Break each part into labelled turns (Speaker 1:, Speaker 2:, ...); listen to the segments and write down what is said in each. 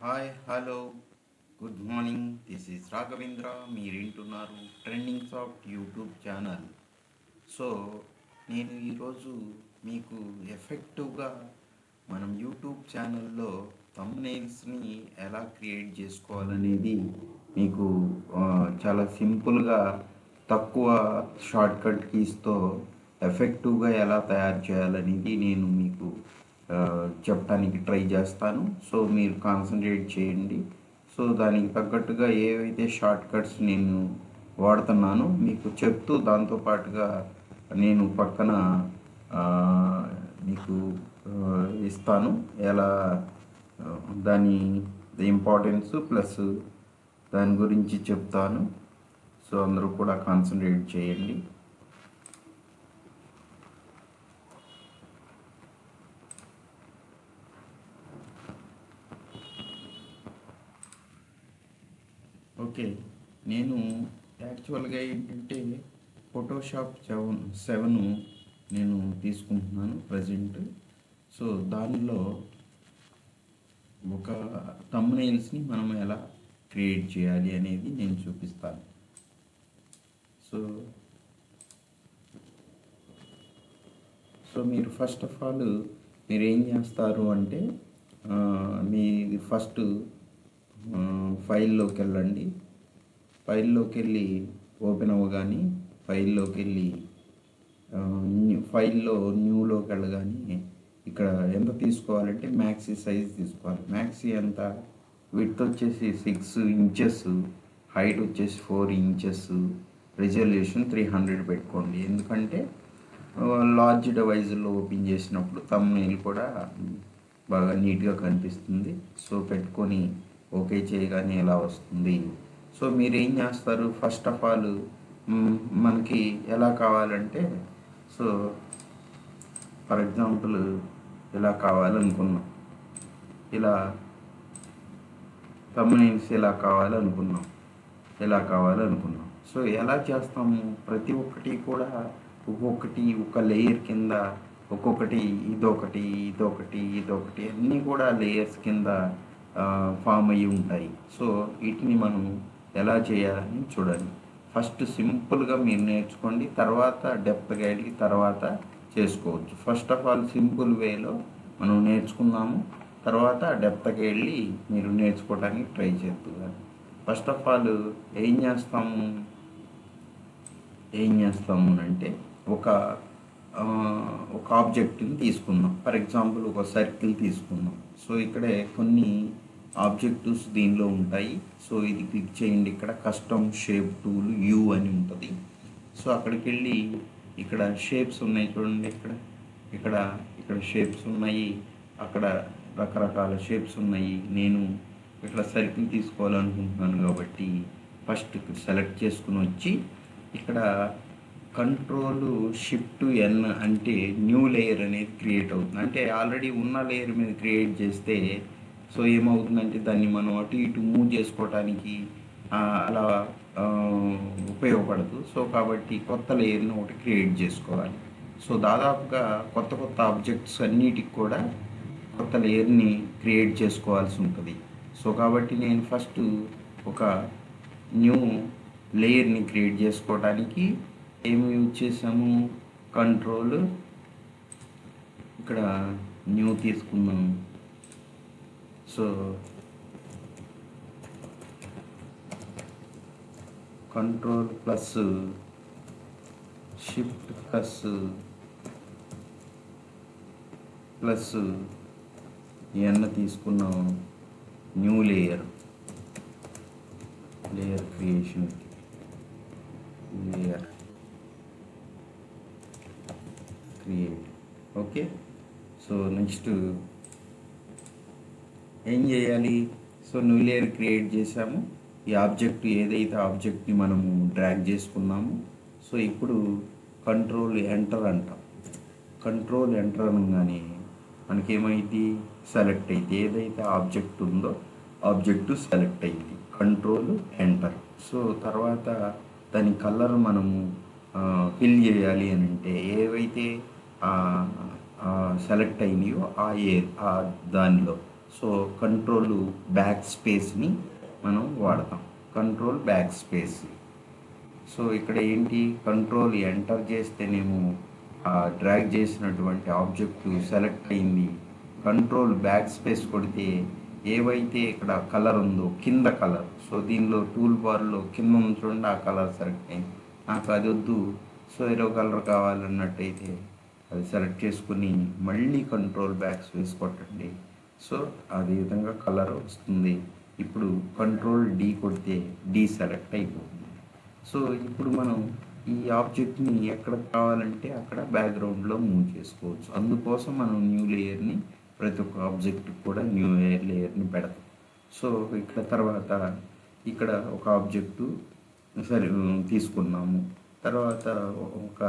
Speaker 1: Hi hello good morning. This is Raghavendra. మీరు వింటున్నారు trending soft YouTube channel. So నేను ఈరోజు మీకు ఎఫెక్టివ్గా మనం యూట్యూబ్ ఛానల్లో థంబ్నెయిల్స్ని ఎలా క్రియేట్ చేసుకోవాలనేది మీకు చాలా సింపుల్గా తక్కువ షార్ట్కట్ కీస్తో ఎఫెక్టివ్గా ఎలా తయారు చేయాలనేది నేను మీకు చెప్పడానికి ట్రై చేస్తాను. సో మీరు కాన్సన్ట్రేట్ చేయండి. సో దానికి తగ్గట్టుగా ఏవైతే షార్ట్ కట్స్ నేను వాడుతున్నానో మీకు చెప్తూ దాంతోపాటుగా నేను పక్కన ఆ, మీకు ఇస్తాను ఎలా దాని ఇంపార్టెన్స్ ప్లస్ దాని గురించి చెప్తాను. సో అందరూ కూడా కాన్సన్ట్రేట్ చేయండి. ఓకే, నేను యాక్చువల్గా ఏంటంటే ఫోటోషాప్ సెవెన్ నేను తీసుకుంటున్నాను ప్రజెంట్. సో దానిలో ఒక థంబ్నెయిల్స్ని మనం ఎలా క్రియేట్ చేయాలి అనేది నేను చూపిస్తాను. సో సో మీరు ఫస్ట్ ఆఫ్ ఆల్ మీరు ఏం చేస్తారు అంటే మీ ఫస్ట్ ఫైల్లోకి వెళ్ళండి. ఫైల్లోకి వెళ్ళి ఓపెన్ అవ్వగానే ఫైల్లోకి వెళ్ళి ఫైల్లో న్యూలోకి వెళ్ళగానే ఇక్కడ ఎంత తీసుకోవాలంటే మ్యాక్సీ సైజ్ తీసుకోవాలి. మ్యాక్సీ ఎంత, విడ్త్ వచ్చేసి 6 ఇంచెస్, హైట్ వచ్చేసి 4 ఇంచెస్, రిజల్యూషన్ 300 పెట్టుకోండి. ఎందుకంటే లార్జ్ డివైజ్లో ఓపెన్ చేసినప్పుడు థంబ్నెయిల్ కూడా బాగా నీట్గా కనిపిస్తుంది. సో పెట్టుకొని ఓకే చేయగానే ఎలా వస్తుంది. సో మీరు ఏం చేస్తారు, ఫస్ట్ ఆఫ్ ఆల్ మనకి ఎలా కావాలంటే, సో ఫర్ ఎగ్జాంపుల్ ఇలా కావాలనుకున్నాం, ఇలా థంబ్నెయిల్స్ ఇలా కావాలనుకున్నాం. సో ఎలా చేస్తాము, ప్రతి ఒక్కటి కూడా ఒక్కొక్కటి ఒక లేయర్ కింద ఒక్కొక్కటి ఇదొకటి అన్నీ కూడా లేయర్స్ కింద ఫామ్ అయ్యి ఉంటాయి. సో వీటిని మనం ఎలా చేయాలని చూడండి. ఫస్ట్ సింపుల్గా మీరు నేర్చుకోండి, తర్వాత డెప్త్గా వెళ్ళి తర్వాత చేసుకోవచ్చు. ఫస్ట్ ఆఫ్ ఆల్ సింపుల్ వేలో మనం నేర్చుకుందాము, తర్వాత డెప్త్గా వెళ్ళి మీరు నేర్చుకోవడానికి ట్రై చేస్తున్నారు. ఫస్ట్ ఆఫ్ ఆల్ ఏం చేస్తాము అంటే ఒక ఒక ఆబ్జెక్ట్ని తీసుకుందాం. ఫర్ ఎగ్జాంపుల్ ఒక సర్కిల్ తీసుకుందాం. సో ఇక్కడే కొన్ని ఆబ్జెక్టివ్స్ దీనిలో ఉంటాయి. సో ఇది క్లిక్ చేయండి. ఇక్కడ కస్టమ్ షేప్ టూల్ యూ అని ఉంటుంది. సో అక్కడికి వెళ్ళి ఇక్కడ షేప్స్ ఉన్నాయి చూడండి. ఇక్కడ ఇక్కడ షేప్స్ ఉన్నాయి, అక్కడ రకరకాల షేప్స్ ఉన్నాయి. నేను ఇక్కడ సర్కిల్ తీసుకోవాలనుకుంటున్నాను కాబట్టి ఫస్ట్ సెలెక్ట్ చేసుకుని వచ్చి ఇక్కడ కంట్రోల్ షిఫ్ట్ ఎన్ అంటే న్యూ లేయర్ అనేది క్రియేట్ అవుతుంది. అంటే ఆల్రెడీ ఉన్న లేయర్ మీద క్రియేట్ చేస్తే సో ఏమవుతుందంటే దాన్ని మనం అటు ఇటు మూవ్ చేసుకోవడానికి అలా ఉపయోగపడదు. సో కాబట్టి కొత్త లేయర్ని ఒకటి క్రియేట్ చేసుకోవాలి. సో దాదాపుగా కొత్త ఆబ్జెక్ట్స్ అన్నిటికి కూడా కొత్త లేయర్ని క్రియేట్ చేసుకోవాల్సి ఉంటుంది. సో కాబట్టి నేను ఫస్ట్ ఒక న్యూ లేయర్ని క్రియేట్ చేసుకోవడానికి ఏమి యూజ్ చేసాము, కంట్రోల్, ఇక్కడ న్యూ తీసుకున్నాము. So control plus shift plus N తీసుకున్నాము. New layer creation create. Okay, so next ఏం చేయాలి, సో న్యూ లేయర్ క్రియేట్ చేసాము. ఈ ఆబ్జెక్ట్ ఏదైతే ఆబ్జెక్ట్ని మనము డ్రాగ్ చేసుకున్నాము. సో ఇప్పుడు కంట్రోల్ ఎంటర్ అంటాం. కంట్రోల్ ఎంటర్ అనగానే మనకేమైంది, సెలెక్ట్ అయింది. ఏదైతే ఆబ్జెక్ట్ ఉందో ఆబ్జెక్ట్ సెలెక్ట్ అయింది. Control enter. సో తర్వాత దాని కలర్ మనము ఫిల్ చేయాలి అని అంటే ఏవైతే సెలెక్ట్ అయినాయో దానిలో సో కంట్రోల్ బ్యాక్ స్పేస్ని మనం వాడతాం. Control back space. సో ఇక్కడ ఏంటి, కంట్రోల్ ఎంటర్ చేస్తేనేమో డ్రాగ్ చేసినటువంటి ఆబ్జెక్ట్ సెలెక్ట్ అయింది. కంట్రోల్ బ్యాక్ స్పేస్ కొడితే ఏవైతే ఇక్కడ కలర్ ఉందో కింద కలర్, సో దీనిలో టూల్ బార్లో కింద ఉంది చూడండి, ఆ కలర్ సెలెక్ట్ అయింది. నాకు అది వద్దు, సో ఏరో కలర్ కావాలన్నట్టయితే అది సెలెక్ట్ చేసుకుని మళ్ళీ కంట్రోల్ బ్యాక్ స్పేస్ కొట్టండి. సో అదే విధంగా కలర్ వస్తుంది. ఇప్పుడు కంట్రోల్ డి కొడితే డి సెలెక్ట్ అయిపోతుంది. సో ఇప్పుడు మనం ఈ ఆబ్జెక్ట్ని ఎక్కడ కావాలంటే అక్కడ బ్యాక్గ్రౌండ్లో మూవ్ చేసుకోవచ్చు. అందుకోసం మనం న్యూ లేయర్ని ప్రతి ఒక్క ఆబ్జెక్ట్ కూడా న్యూ లేయర్ని పెడతాం. సో ఇక్కడ తర్వాత ఇక్కడ ఒక ఆబ్జెక్టు సరే తీసుకున్నాము. తర్వాత ఒక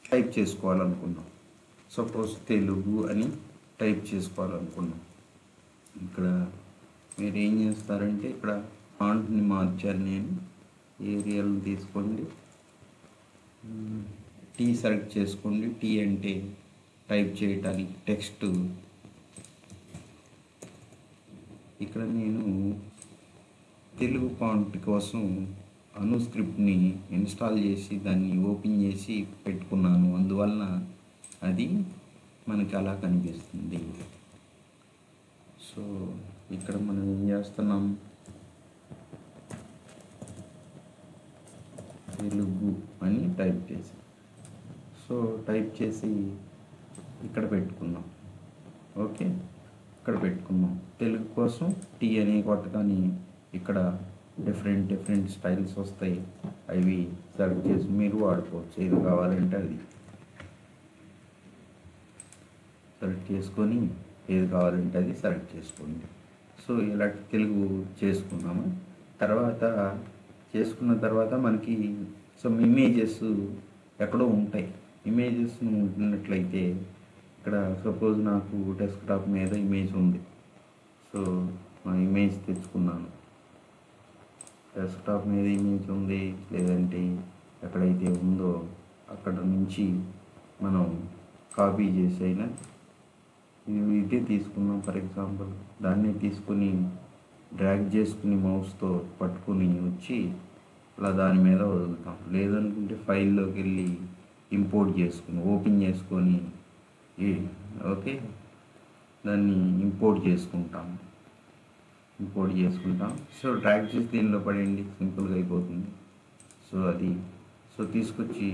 Speaker 1: టైప్ చేసుకోవాలనుకున్నాం. సపోజ్ తెలుగు అని టైప్ చేసుకోవాలనుకున్నాం. ఇక్కడ మీరు ఏం చేస్తారంటే ఇక్కడ ఫాంట్ని మార్చాను నేను. ఏరియల్ని తీసుకోండి, టీ సెలెక్ట్ చేసుకోండి. టీ అంటే టైప్ చేయటానికి టెక్స్ట్. ఇక్కడ నేను తెలుగు ఫాంట్ కోసం అనుస్క్రిప్ట్ని ఇన్స్టాల్ చేసి దాన్ని ఓపెన్ చేసి పెట్టుకున్నాను. అందువలన అది మనకి అలా కనిపిస్తుంది. సో ఇక్కడ మనం ఏం చేస్తున్నాం, తెలుగు అని టైప్ చేసి, సో టైప్ చేసి ఇక్కడ పెట్టుకున్నాం. ఓకే, ఇక్కడ పెట్టుకున్నాం. తెలుగు కోసం టీ అని కొట్టగానే ఇక్కడ డిఫరెంట్ స్టైల్స్ వస్తాయి. అవి సెలెక్ట్ చేసి మీరు వాడుకోవచ్చు. ఏది కావాలంటే అది సెలెక్ట్ చేసుకొని ఏది కావాలంటే అది సెలెక్ట్ చేసుకోండి. సో ఇలా తెలుగు చేసుకున్నాము. తర్వాత చేసుకున్న తర్వాత మనకి సమ్ ఇమేజెస్ ఎక్కడో ఉంటాయి. ఇమేజెస్ ఉంటున్నట్లయితే ఇక్కడ సపోజ్ నాకు డెస్క్టాప్ మీద ఇమేజ్ ఉంది. సో ఆ ఇమేజ్ తెచ్చుకున్నాను. డెస్క్టాప్ మీద ఇమేజ్ ఉంది, లేదంటే ఎక్కడైతే ఉందో అక్కడ నుంచి మనం కాపీ చేసి అయినా ఇదే తీసుకున్నాం. ఫర్ ఎగ్జాంపుల్ దాన్ని తీసుకుని డ్రాగ్ చేసుకుని మౌస్తో పట్టుకుని వచ్చి అలా దాని మీద వదులుతాం. లేదనుకుంటే ఫైల్లోకి వెళ్ళి ఇంపోర్ట్ చేసుకుని ఓపెన్ చేసుకొని ఓకే దాన్ని ఇంపోర్ట్ చేసుకుంటాం. సో డ్రాగ్ చేసి దీనిలో పడేయండి, సింపుల్గా అయిపోతుంది. సో అది తీసుకొచ్చి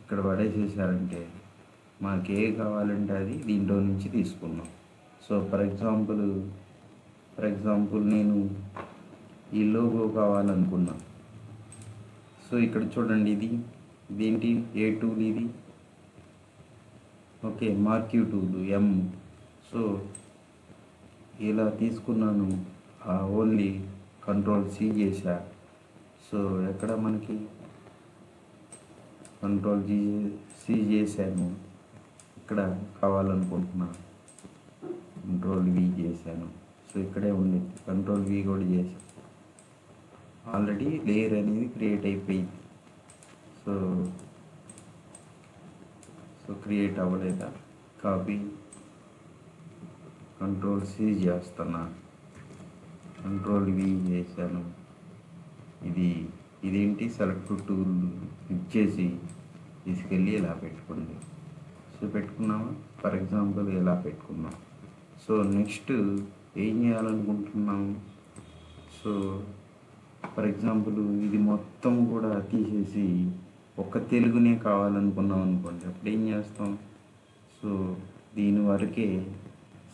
Speaker 1: ఇక్కడ పడేసేసారంటే మనకి ఏ కావాలంటే అది దీంట్లో నుంచి తీసుకున్నాం. సో ఫర్ ఎగ్జాంపుల్ నేను ఈ లోగో కావాలనుకున్నా. సో ఇక్కడ చూడండి, ఇదేంటి, ఏ టూల్ ఇది, ఓకే మార్క్యూ టూల్ ఎం. సో ఇలా తీసుకున్నాను, ఓన్లీ కంట్రోల్ సి చేశా. సో ఎక్కడ మనకి కంట్రోల్ సి చేశాను, ఇక్కడ కావాలనుకుంటున్నాను కంట్రోల్ వి చేశాను. సో ఇక్కడే ఉంది, కంట్రోల్ వి కూడా చేశాను. ఆల్రెడీ లేయర్ అనేది క్రియేట్ అయిపోయింది. సో క్రియేట్ అవ్వలేదా, కాపీ కంట్రోల్ సి చేస్తున్నా, కంట్రోల్ వి చేశాను. ఇదేంటి, సెలెక్ట్ టూల్ ఇచ్చేసి తీసుకెళ్ళి ఇలా పెట్టుకోండి. సో పెట్టుకున్నామా, ఫర్ ఎగ్జాంపుల్ ఇలా పెట్టుకున్నాం. సో నెక్స్ట్ ఏం చేయాలనుకుంటున్నాం, సో ఫర్ ఎగ్జాంపుల్ ఇది మొత్తం కూడా తీసేసి ఒక్క తెలుగునే కావాలనుకున్నాం అనుకోండి. అప్పుడు ఏం చేస్తాం, సో దీని వరకే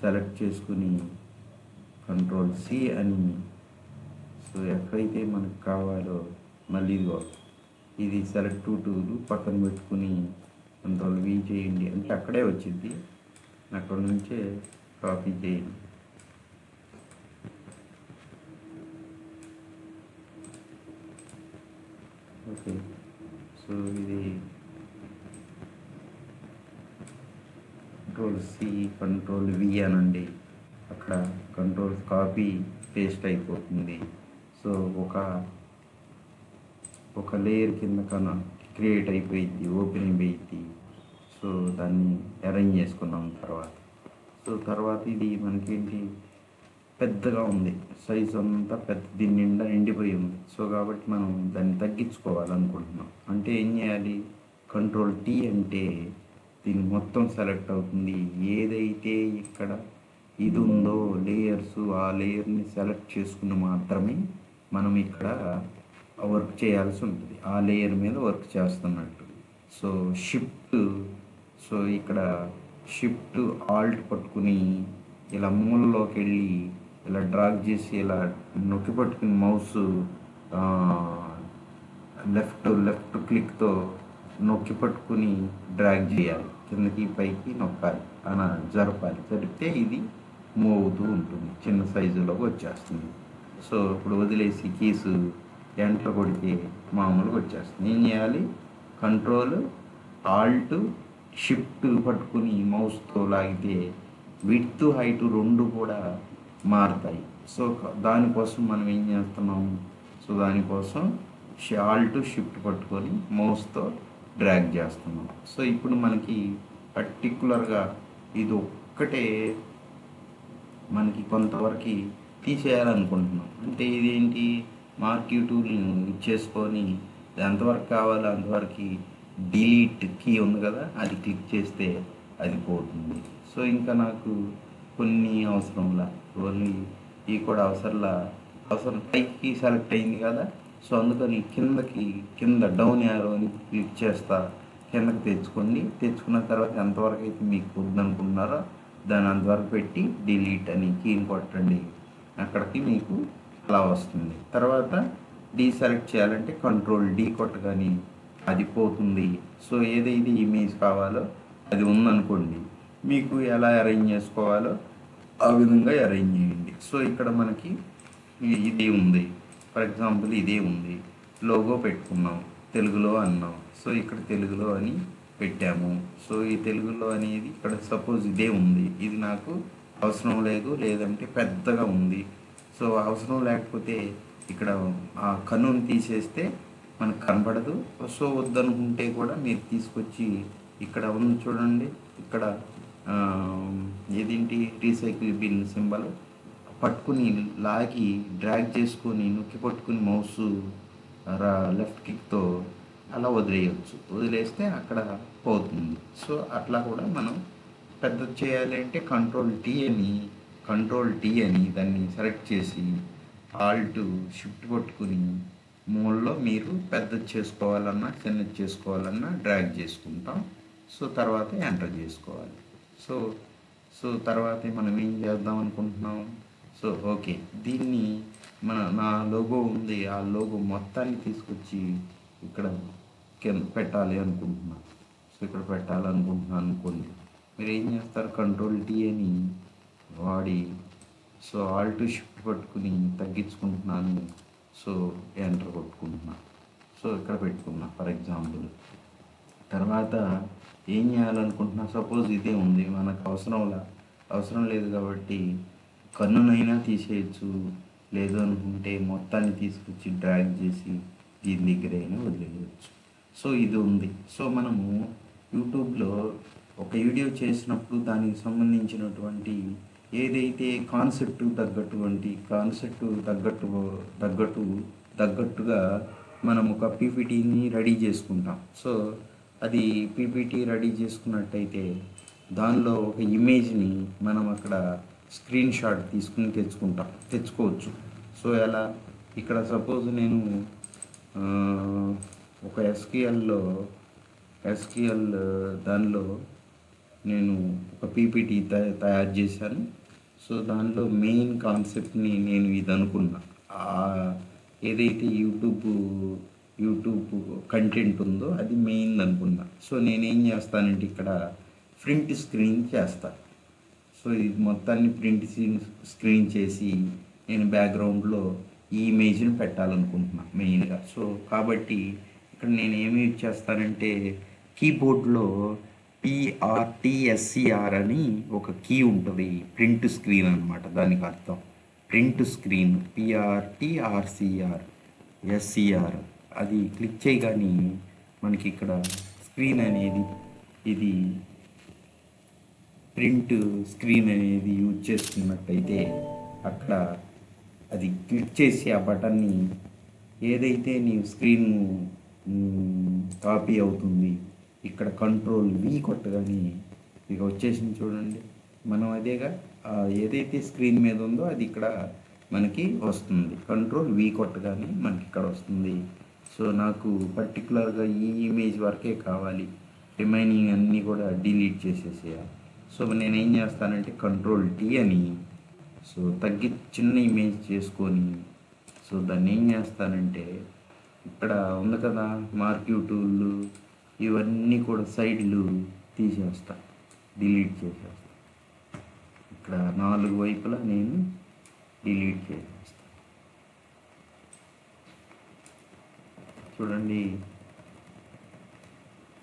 Speaker 1: సెలెక్ట్ చేసుకుని కంట్రోల్ సి అని, సో ఎక్కడైతే మనకు కావాలో మళ్ళీ ఇది సెలెక్ట్ టూల్ పక్కన పెట్టుకుని కంట్రోల్ వి చేయండి అంటే అక్కడే వచ్చింది, అక్కడ నుంచే కాపీ చేయండి. ఓకే, సో ఇది కంట్రోల్ సి కంట్రోల్ వి అనండి, అక్కడ కంట్రోల్ కాపీ పేస్ట్ అయిపోతుంది. సో ఒక లేయర్ కింద క్రియేట్ అయిపోయింది, ఓపెన్ అయిపోయింది. సో దాన్ని అరేంజ్ చేసుకున్నాం తర్వాత. సో తర్వాత ఇది మనకేంటి పెద్దగా ఉంది, సైజ్ అంతా పెద్ద, దీని నిండా నిండిపోయి ఉంది. సో కాబట్టి మనం దాన్ని తగ్గించుకోవాలనుకుంటున్నాం అంటే ఏం చేయాలి? కంట్రోల్ టీ అంటే దీన్ని మొత్తం సెలెక్ట్ అవుతుంది. ఏదైతే ఇక్కడ ఇది ఉందో లేయర్స్, ఆ లేయర్ని సెలెక్ట్ చేసుకుని మాత్రమే మనం ఇక్కడ వర్క్ చేయాల్సి ఉంటుంది, ఆ లేయర్ మీద వర్క్ చేస్తున్నట్టు. సో షిఫ్ట్, సో ఇక్కడ షిఫ్ట్ ఆల్ట్ పట్టుకుని ఇలా మూలలోకి వెళ్ళి ఇలా డ్రాగ్ చేసి ఇలా నొక్కి పట్టుకుని మౌస్ లెఫ్ట్ క్లిక్తో నొక్కి పట్టుకుని డ్రాగ్ చేయాలి, కిందకి పైకి నొక్కాలి, అలా జరపాలి. జరిపితే ఇది మూవ్ అవుతూ ఉంటుంది, చిన్న సైజులోకి వచ్చేస్తుంది. సో ఇప్పుడు వదిలేసి కీసు ఎంటర్ కొడితే మామూలుగా వచ్చేస్తుంది. ఏం చేయాలి? కంట్రోల్ ఆల్ట్ షిఫ్ట్ పట్టుకుని మౌస్తో లాగితే విడ్త్ హైట్ రెండు కూడా మారుతాయి. సో దానికోసం మనం ఏం చేస్తున్నాం? సో దానికోసం ఆల్ట్ షిఫ్ట్ పట్టుకొని మౌస్తో డ్రాగ్ చేస్తున్నాం. సో ఇప్పుడు మనకి పర్టికులర్గా ఇది ఒక్కటే మనకి కొంతవరకు తీసేయాలనుకుంటున్నాం. అంటే ఇదేంటి? మార్క్యూ టూల్ని ఇచ్చేసుకొని ఎంతవరకు కావాలో అంతవరకు డిలీట్ కీ ఉంది కదా, అది క్లిక్ చేస్తే అది పోతుంది. సో ఇంకా నాకు కొన్ని అవసరంలా, ఓన్లీ ఈ కూడా అవసరం పైకి సెలెక్ట్ అయింది కదా, సో అందుకని కింద డౌన్ యారోని క్లిక్ చేస్తా, కిందకి తెచ్చుకున్న తర్వాత ఎంతవరకు అయితే మీకు వద్దనుకుంటున్నారో దాని అంతవరకు పెట్టి డిలీట్ అని కీని కొట్టండి, అక్కడికి మీకు అలా వస్తుంది. తర్వాత డీసెలెక్ట్ చేయాలంటే కంట్రోల్ డి కొట్టగానే అది పోతుంది. సో ఏదైతే ఇమేజ్ కావాలో అది ఉందనుకోండి, మీకు ఎలా అరేంజ్ చేసుకోవాలో ఆ విధంగా అరేంజ్ చేయండి. సో ఇక్కడ మనకి ఇది ఉంది, ఫర్ ఎగ్జాంపుల్ ఇదే ఉంది, లోగో పెట్టుకున్నాం, తెలుగులో అన్నాం. సో ఇక్కడ తెలుగులో అని పెట్టాము. సో ఈ తెలుగులో అనేది ఇక్కడ సపోజ్ ఇదే ఉంది, ఇది నాకు అవసరం లేదు, లేదంటే పెద్దగా ఉంది. సో అవసరం లేకపోతే ఇక్కడ ఆ కన్నుని తీసేస్తే మనకు కనపడదు. సో వద్దనుకుంటే కూడా మీరు తీసుకొచ్చి ఇక్కడ ఉంది చూడండి, ఇక్కడ ఏదేంటి రీసైకిల్ బిన్ సింబల్ పట్టుకుని లాగి డ్రాగ్ చేసుకొని నొక్కి పట్టుకుని మౌస్ లెఫ్ట్ క్లిక్తో అలా వదిలేస్తే అక్కడ పోతుంది. సో అట్లా కూడా మనం పెద్ద చేయాలి అంటే కంట్రోల్ టీ అని దాన్ని సెలెక్ట్ చేసి ఆల్ట్ షిఫ్ట్ పట్టుకుని మూలలో మీరు పెద్దది చేసుకోవాలన్నా చిన్నది చేసుకోవాలన్నా డ్రాగ్ చేసుకుంటాం. సో తర్వాత ఎంటర్ చేసుకోవాలి. సో తర్వాత మనం ఏం చేద్దాం అనుకుంటున్నాం? సో ఓకే, దీన్ని నా లోగో ఉంది, ఆ లోగో మొత్తాన్ని తీసుకొచ్చి ఇక్కడ పెట్టాలి అనుకుంటున్నాను. సో ఇక్కడ పెట్టాలనుకుంటున్నాను అనుకోండి, మీరు ఏం చేస్తారు? కంట్రోల్ టీ అని వాడి సో ఆల్ట్ షిఫ్ట్ పట్టుకుని తగ్గించుకుంటున్నాను. సో ఎంటర్ కొట్టుకుంటున్నాను. సో ఇక్కడ పెట్టుకున్నా ఫర్ ఎగ్జాంపుల్. తర్వాత ఏం చేయాలనుకుంటున్నా? సపోజ్ ఇదే ఉంది, మనకు అవసరం లేదు కాబట్టి కన్నునైనా తీసేయచ్చు, లేదు అనుకుంటే మొత్తాన్ని తీసుకొచ్చి డ్రాగ్ చేసి దీని దగ్గరైనా వదిలేయచ్చు. సో ఇది ఉంది. సో మనము యూట్యూబ్లో ఒక వీడియో చేసినప్పుడు దానికి సంబంధించినటువంటి ఏదైతే తగ్గట్టుగా మనం ఒక పీపీటీని రెడీ చేసుకుంటాం. సో అది పీపీటీ రెడీ చేసుకున్నట్టయితే దానిలో ఒక ఇమేజ్ని మనం అక్కడ స్క్రీన్ షాట్ తీసుకుని తెచ్చుకోవచ్చు. సో ఎలా? ఇక్కడ సపోజ్ నేను ఒక ఎస్క్యూఎల్ దానిలో నేను ఒక పీపీటీ తయారు చేశాను. సో దానిలో మెయిన్ కాన్సెప్ట్ని నేను ఇది అనుకున్నా, ఏదైతే యూట్యూబ్ కంటెంట్ ఉందో అది మెయిన్ అనుకున్నా. సో నేనేం చేస్తానంటే ఇక్కడ ప్రింట్ స్క్రీన్ చేస్తాను. సో ఇది మొత్తాన్ని ప్రింట్ స్క్రీన్ చేసి నేను బ్యాక్గ్రౌండ్లో ఈ ఇమేజ్ని పెట్టాలనుకుంటున్నాను మెయిన్గా. సో కాబట్టి ఇక్కడ నేను ఏమి యూజ్ చేస్తానంటే కీబోర్డ్లో PRTSCR అని ఒక కీ ఉంటుంది, ప్రింట్ స్క్రీన్ అనమాట దానికి అర్థం. ప్రింట్ స్క్రీన్ PRTRCR అది క్లిక్ చేయగానే మనకి ఇక్కడ స్క్రీన్ అనేది ఇది ప్రింట్ స్క్రీన్ అనేది యూజ్ చేసుకున్నట్టయితే అక్కడ అది క్లిక్ చేసి ఆ బటన్ని ఏదైతే నీ స్క్రీన్ కాపీ అవుతుంది ఇక్కడ కంట్రోల్ వి కొట్టగానే ఇక వచ్చేసింది చూడండి. మనం అదేగా ఏదైతే స్క్రీన్ మీద ఉందో అది ఇక్కడ మనకి వస్తుంది. కంట్రోల్ వి కొట్టగానే మనకి ఇక్కడ వస్తుంది. సో నాకు పర్టికులర్గా ఈ ఇమేజ్ వరకే కావాలి, రిమైనింగ్ అన్నీ కూడా డిలీట్ చేసేసేయాలి. సో నేను ఏం చేస్తానంటే కంట్రోల్ టీ అని సో చిన్న ఇమేజ్ చేసుకొని సో దాన్ని ఏం చేస్తానంటే ఇక్కడ ఉంది కదా మార్క్యూ టూల్, ఇవన్నీ కూడా సైడ్లు తీసేస్తా, డిలీట్ చేసేస్తా. ఇక్కడ 4 వైపులా నేను డిలీట్ చేసేస్తా. చూడండి,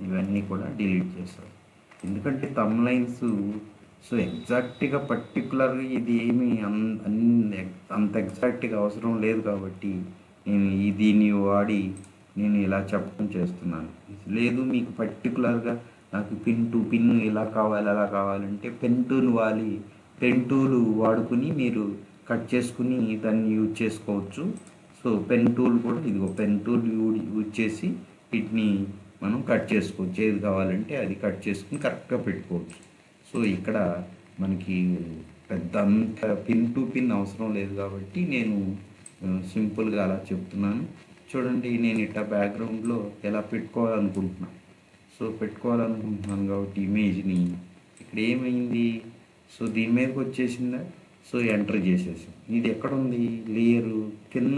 Speaker 1: ఇవన్నీ కూడా డిలీట్ చేస్తాను. ఎందుకంటే తమ్లైన్స్ సో ఎగ్జాక్ట్గా పర్టికులర్గా ఇది ఏమి అంత ఎగ్జాక్ట్గా అవసరం లేదు కాబట్టి నేను దీన్ని వాడి నేను ఇలా చెప్పడం చేస్తున్నాను. లేదు మీకు పర్టికులర్గా నాకు పిన్ టు పిన్ ఇలా కావాలి అలా కావాలంటే పెన్ టూల్ వాడుకుని మీరు కట్ చేసుకుని దాన్ని యూజ్ చేసుకోవచ్చు. సో పెన్ టూల్ కూడా ఇదిగో పెన్ టూల్ యూజ్ చేసి వీటిని మనం కట్ చేసుకోవచ్చు. ఏది కావాలంటే అది కట్ చేసుకుని కరెక్ట్గా పెట్టుకోవచ్చు. సో ఇక్కడ మనకి పెద్ద అంత పిన్ టు పిన్ అవసరం లేదు కాబట్టి నేను సింపుల్గా అలా చెప్తున్నాను. చూడండి, నేను ఇట్లా బ్యాక్గ్రౌండ్లో ఎలా పెట్టుకోవాలనుకుంటున్నాను. సో పెట్టుకోవాలనుకుంటున్నాను కాబట్టి ఇమేజ్ని ఇక్కడ ఏమైంది, సో దీని మీదకి వచ్చేసిందా, సో ఎంటర్ చేసేసాం. ఇది ఎక్కడ ఉంది, లేయరు కింద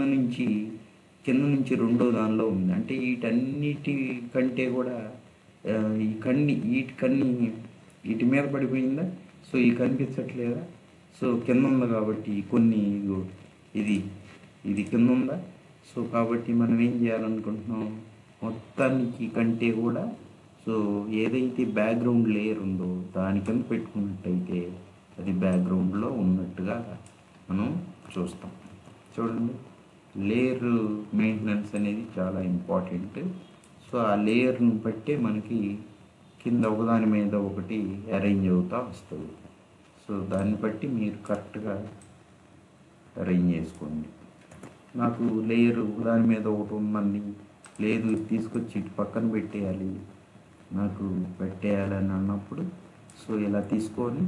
Speaker 1: నుంచి రెండో దానిలో ఉంది. అంటే వీటన్నిటి కంటే కూడా వీటి మీద పడిపోయిందా, సో ఈ కనిపించట్లేదా, సో కింద ఉంది కాబట్టి కొన్ని ఇది కింద ఉందా. సో కాబట్టి మనం ఏం చేయాలనుకుంటున్నాం, మొత్తానికి కంటే కూడా సో ఏదైతే బ్యాక్గ్రౌండ్ లేయర్ ఉందో దాని కింద పెట్టుకున్నట్టయితే అది బ్యాక్గ్రౌండ్లో ఉన్నట్టుగా మనం చూస్తాం. చూడండి, లేయర్ మెయింటెనెన్స్ అనేది చాలా ఇంపార్టెంట్. సో ఆ లేయర్ని బట్టే మనకి కింద ఒకదాని మీద ఒకటి అరేంజ్ అవుతూ వస్తుంది. సో దాన్ని బట్టి మీరు కరెక్ట్గా అరేంజ్ చేసుకోండి. నాకు లేయర్ ఒకదాని మీద ఒకటి ఉందండి, లేదు తీసుకొచ్చి ఇటు పక్కన పెట్టేయాలని అన్నప్పుడు సో ఇలా తీసుకొని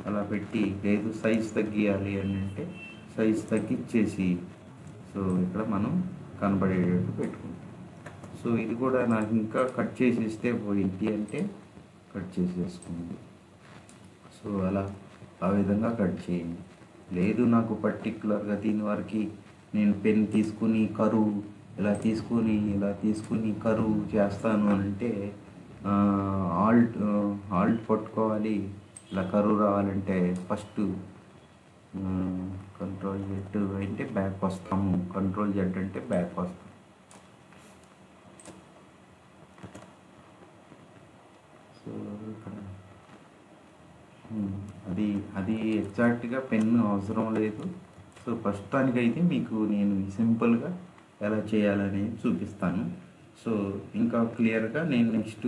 Speaker 1: అలా పెట్టి, లేదు సైజ్ తగ్గియాలి అని అంటే సైజ్ తగ్గించేసి సో ఇక్కడ మనం కనబడేటట్టు పెట్టుకుంటాం. సో ఇది కూడా నాకు ఇంకా కట్ చేసి ఇస్తే పోయింది అంటే కట్ చేసేసుకోండి. సో ఆ విధంగా కట్ చేయండి. లేదు నాకు పర్టికులర్గా దీని వరకు నేను పెన్ తీసుకుని ఇలా తీసుకుని కరువు చేస్తాను అని అంటే ఆల్ట్ పట్టుకోవాలి. ఇలా కరువు రావాలంటే ఫస్ట్ కంట్రోల్ జెడ్ అంటే బ్యాక్ వస్తాము, కంట్రోల్ జెడ్ అంటే బ్యాక్ వస్తాం. సో ఇక్కడ అది ఎగ్జాక్ట్గా పెన్ అవసరం లేదు. సో ప్రస్తుతానికైతే మీకు నేను సింపుల్గా ఎలా చేయాలని చూపిస్తాను. సో ఇంకా క్లియర్గా నేను నెక్స్ట్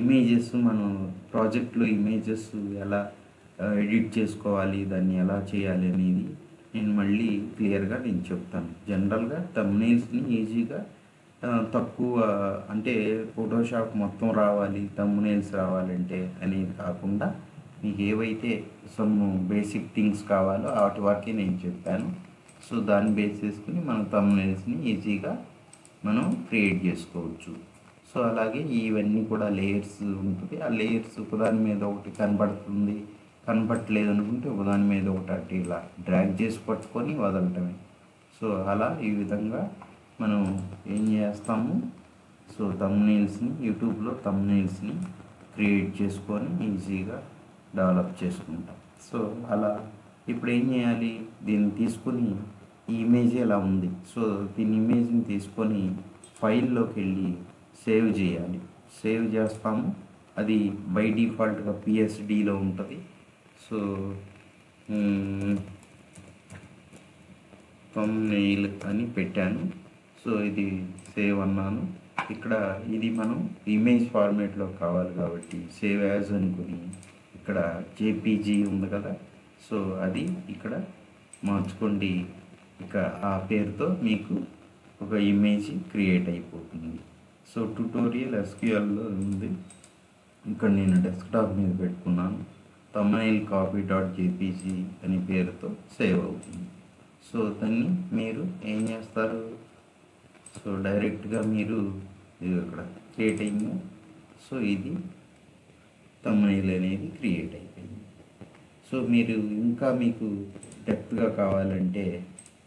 Speaker 1: ఇమేజెస్ మనం ప్రాజెక్ట్లో ఇమేజెస్ ఎలా ఎడిట్ చేసుకోవాలి, దాన్ని ఎలా చేయాలి అనేది నేను మళ్ళీ క్లియర్గా నేను చెప్తాను. జనరల్గా థంబ్నెయిల్స్ని ఈజీగా తక్కువ అంటే ఫోటోషాప్ మొత్తం రావాలి, థంబ్నెయిల్స్ రావాలంటే అనేది కాకుండా మీకు ఏవైతే సమ్ బేసిక్ థింగ్స్ కావాలో వాటి వరకే నేను చెప్పాను. సో దాన్ని బేస్ చేసుకుని మనం థంబ్నెయిల్స్ని ఈజీగా మనం క్రియేట్ చేసుకోవచ్చు. సో అలాగే ఇవన్నీ కూడా లేయర్స్ ఉంటుంది. ఆ లేయర్స్ ఒకదాని మీద ఒకటి కనపడట్లేదు అనుకుంటే ఒకదాని మీద ఒకటి ఇలా డ్రాగ్ చేసి పట్టుకొని వదలటమే. సో అలా ఈ విధంగా మనం ఏం చేస్తాము, సో యూట్యూబ్లో థంబ్నెయిల్స్ని క్రియేట్ చేసుకొని ఈజీగా డెవలప్ చేసుకుంటాం. సో అలా ఇప్పుడు ఏం చేయాలి, దీన్ని తీసుకొని ఈ ఇమేజ్ ఎలా ఉంది, సో దీని ఇమేజ్ని తీసుకొని ఫైల్లోకి వెళ్ళి సేవ్ చేయాలి. సేవ్ చేస్తాము, అది బై డిఫాల్ట్గా పిఎస్డిలో ఉంటుంది. సో థంబ్నెయిల్ అని పెట్టాను. సో ఇది సేవ్ అన్నాను. ఇక్కడ ఇది మనం ఇమేజ్ ఫార్మేట్లో కావాలి కాబట్టి సేవ్ యాజ్ అనుకుని ఇక్కడ ఇక్కడ జేపీజీ ఉంది కదా, సో అది ఇక్కడ మార్చుకోండి. ఇక ఆ పేరుతో మీకు ఒక ఇమేజ్ క్రియేట్ అయిపోతుంది. సో ట్యుటోరియల్ ఎస్క్యూఎల్లో ఉంది. ఇక్కడ నేను డెస్క్టాప్ మీద పెట్టుకున్నాను. thumbnail copy.jpg అనే పేరుతో సేవ్ అవుతుంది. సో దాన్ని మీరు ఏం చేస్తారు, సో డైరెక్ట్గా మీరు ఇది ఇక్కడ క్రియేట్ అయింది. సో ఇది thumbnail అనేది క్రియేట్ అయిపోయింది. సో మీరు ఇంకా మీకు డెప్త్గా కావాలంటే,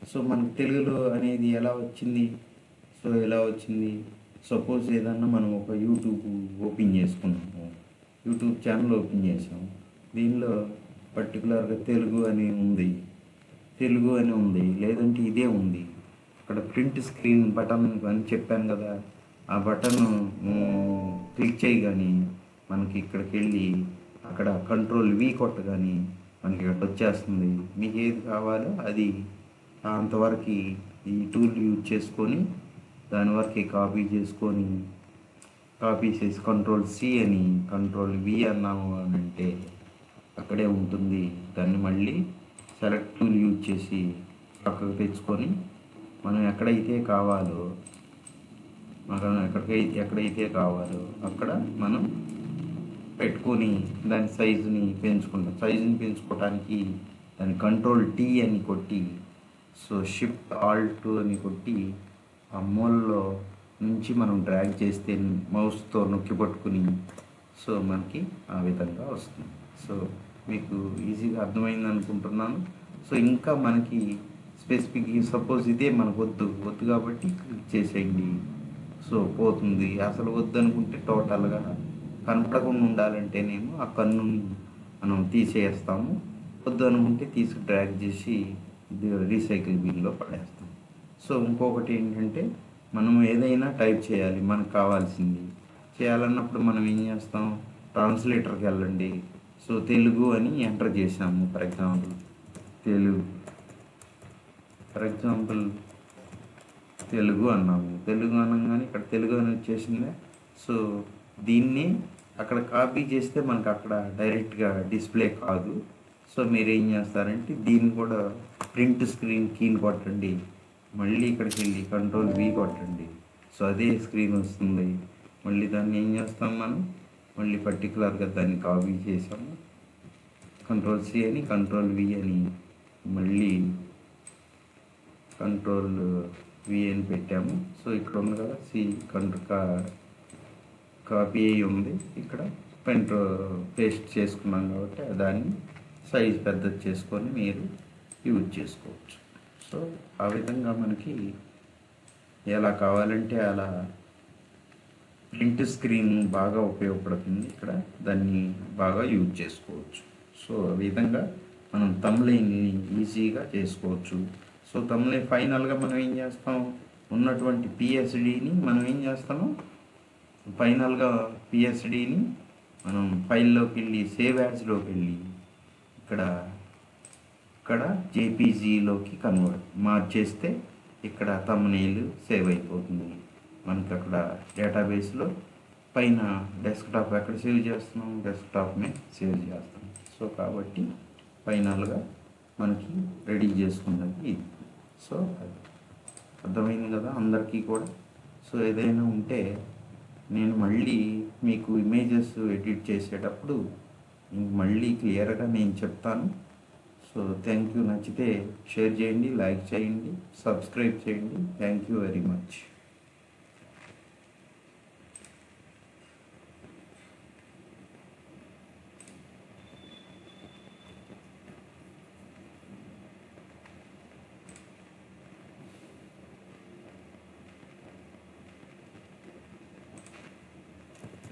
Speaker 1: సో మనకు తెలుగులో అనేది ఎలా వచ్చింది, సో ఎలా వచ్చింది, సపోజ్ ఏదన్నా మనం ఒక యూట్యూబ్ ఓపెన్ చేసుకున్నాము, యూట్యూబ్ ఛానల్ ఓపెన్ చేసాము, దీనిలో పర్టికులర్గా తెలుగు అని ఉంది, లేదంటే ఇదే ఉంది. అక్కడ ప్రింట్ స్క్రీన్ బటన్ అని చెప్పాను కదా, ఆ బటన్ క్లిక్ చేయగానే మనకి ఇక్కడికి వెళ్ళి అక్కడ కంట్రోల్ వి కొట్టగానే మనకి ఇక్కడ వచ్చేస్తుంది. మీకు ఏది కావాలో అది అంతవరకు ఈ టూల్ యూజ్ చేసుకొని దాని వరకు కాపీ చేసి కంట్రోల్ సి అని కంట్రోల్ వి అన్నాము అని అంటే అక్కడే ఉంటుంది. దాన్ని మళ్ళీ సెలెక్ట్ టూల్ యూజ్ చేసి పక్కకు తెచ్చుకొని మనం ఎక్కడైతే కావాలో అక్కడ మనం పెట్టుకొని దాని సైజుని పెంచుకోవడానికి దాని కంట్రోల్ టీ అని కొట్టి, సో షిఫ్ట్ ఆల్ట్ అని కొట్టి ఆ మూలలో నుంచి మనం డ్రాగ్ చేస్తే మౌస్తో నొక్కి పట్టుకుని సో మనకి ఆ విధంగా వస్తుంది. సో మీకు ఈజీగా అర్థమైంది అనుకుంటున్నాను. సో ఇంకా మనకి స్పెసిఫిక్ సపోజ్ ఇదే మనకు వద్దు కాబట్టి క్లిక్ చేసేయండి. సో పోతుంది. అసలు వద్దు అనుకుంటే టోటల్గా కనపడకుండా ఉండాలంటేనేమో ఆ కన్నుని మనం తీసేస్తాము. వద్దు అనుకుంటే తీసి డ్రాగ్ చేసి రీసైకిల్ బిన్లో పడేస్తాం. సో ఇంకొకటి ఏంటంటే మనం ఏదైనా టైప్ చేయాలి, మనకు కావాల్సింది చేయాలన్నప్పుడు మనం ఏం చేస్తాం, ట్రాన్స్లేటర్కి వెళ్ళండి. సో తెలుగు అని ఎంటర్ చేసాము, ఫర్ ఎగ్జాంపుల్ తెలుగు అన్నాము. తెలుగు అనగానే ఇక్కడ తెలుగు అని వచ్చేసిందే. సో దీన్ని అక్కడ కాపీ చేస్తే మనకు అక్కడ డైరెక్ట్గా డిస్ప్లే కాదు. సో మీరు ఏం చేస్తారంటే దీన్ని కూడా ప్రింట్ స్క్రీన్ కీని కొట్టండి, మళ్ళీ ఇక్కడికి వెళ్ళి కంట్రోల్ వి కొట్టండి. సో అదే స్క్రీన్ వస్తుంది. మళ్ళీ దాన్ని ఏం చేస్తాం, మనం మళ్ళీ పర్టికులర్గా దాన్ని కాపీ చేసాము, కంట్రోల్ సి అని కంట్రోల్ వి అని మళ్ళీ కంట్రోల్ వి అని పెట్టాము. సో ఇక్కడ ఉంది కదా సి కాపీ అయ్యి ఉంది, ఇక్కడ పేస్ట్ చేసుకున్నాం కాబట్టి దాన్ని సైజ్ పెద్దది చేసుకొని మీరు యూజ్ చేసుకోవచ్చు. సో ఆ విధంగా మనకి ఎలా కావాలంటే అలా ప్రింట్ స్క్రీన్ బాగా ఉపయోగపడుతుంది. ఇక్కడ దాన్ని బాగా యూజ్ చేసుకోవచ్చు. సో ఆ విధంగా మనం thumbnailని ఈజీగా చేసుకోవచ్చు. సో thumbnail ఫైనల్గా మనం ఏం చేస్తాం, ఉన్నటువంటి పిఎస్డిని మనం ఏం చేస్తాము, ఫైనల్గా పిఎస్డిని మనం ఫైల్లోకి వెళ్ళి సేవ్ యాజ్లోకి వెళ్ళి ఇక్కడ జేపీజీలోకి మార్చేస్తే ఇక్కడ thumbnail సేవ్ అయిపోతుంది. మనకి అక్కడ డేటాబేస్లో పైన డెస్క్టాప్ ఎక్కడ సేవ్ చేస్తున్నాం, డెస్క్టాప్ మీద సేవ్ చేస్తాం. సో కాబట్టి ఫైనల్గా మనకి రెడీ చేసుకున్నది ఇది. సో అది అర్థమైంది కదా అందరికీ కూడా. సో ఏదైనా ఉంటే నేను మళ్ళీ మీకు ఇమేజెస్ ఎడిట్ చేసేటప్పుడు మళ్ళీ క్లియర్గా నేను చెప్తాను. So thank you. నచ్చితే షేర్ చేయండి, లైక్ చేయండి, సబ్స్క్రైబ్ చేయండి. Thank you very much.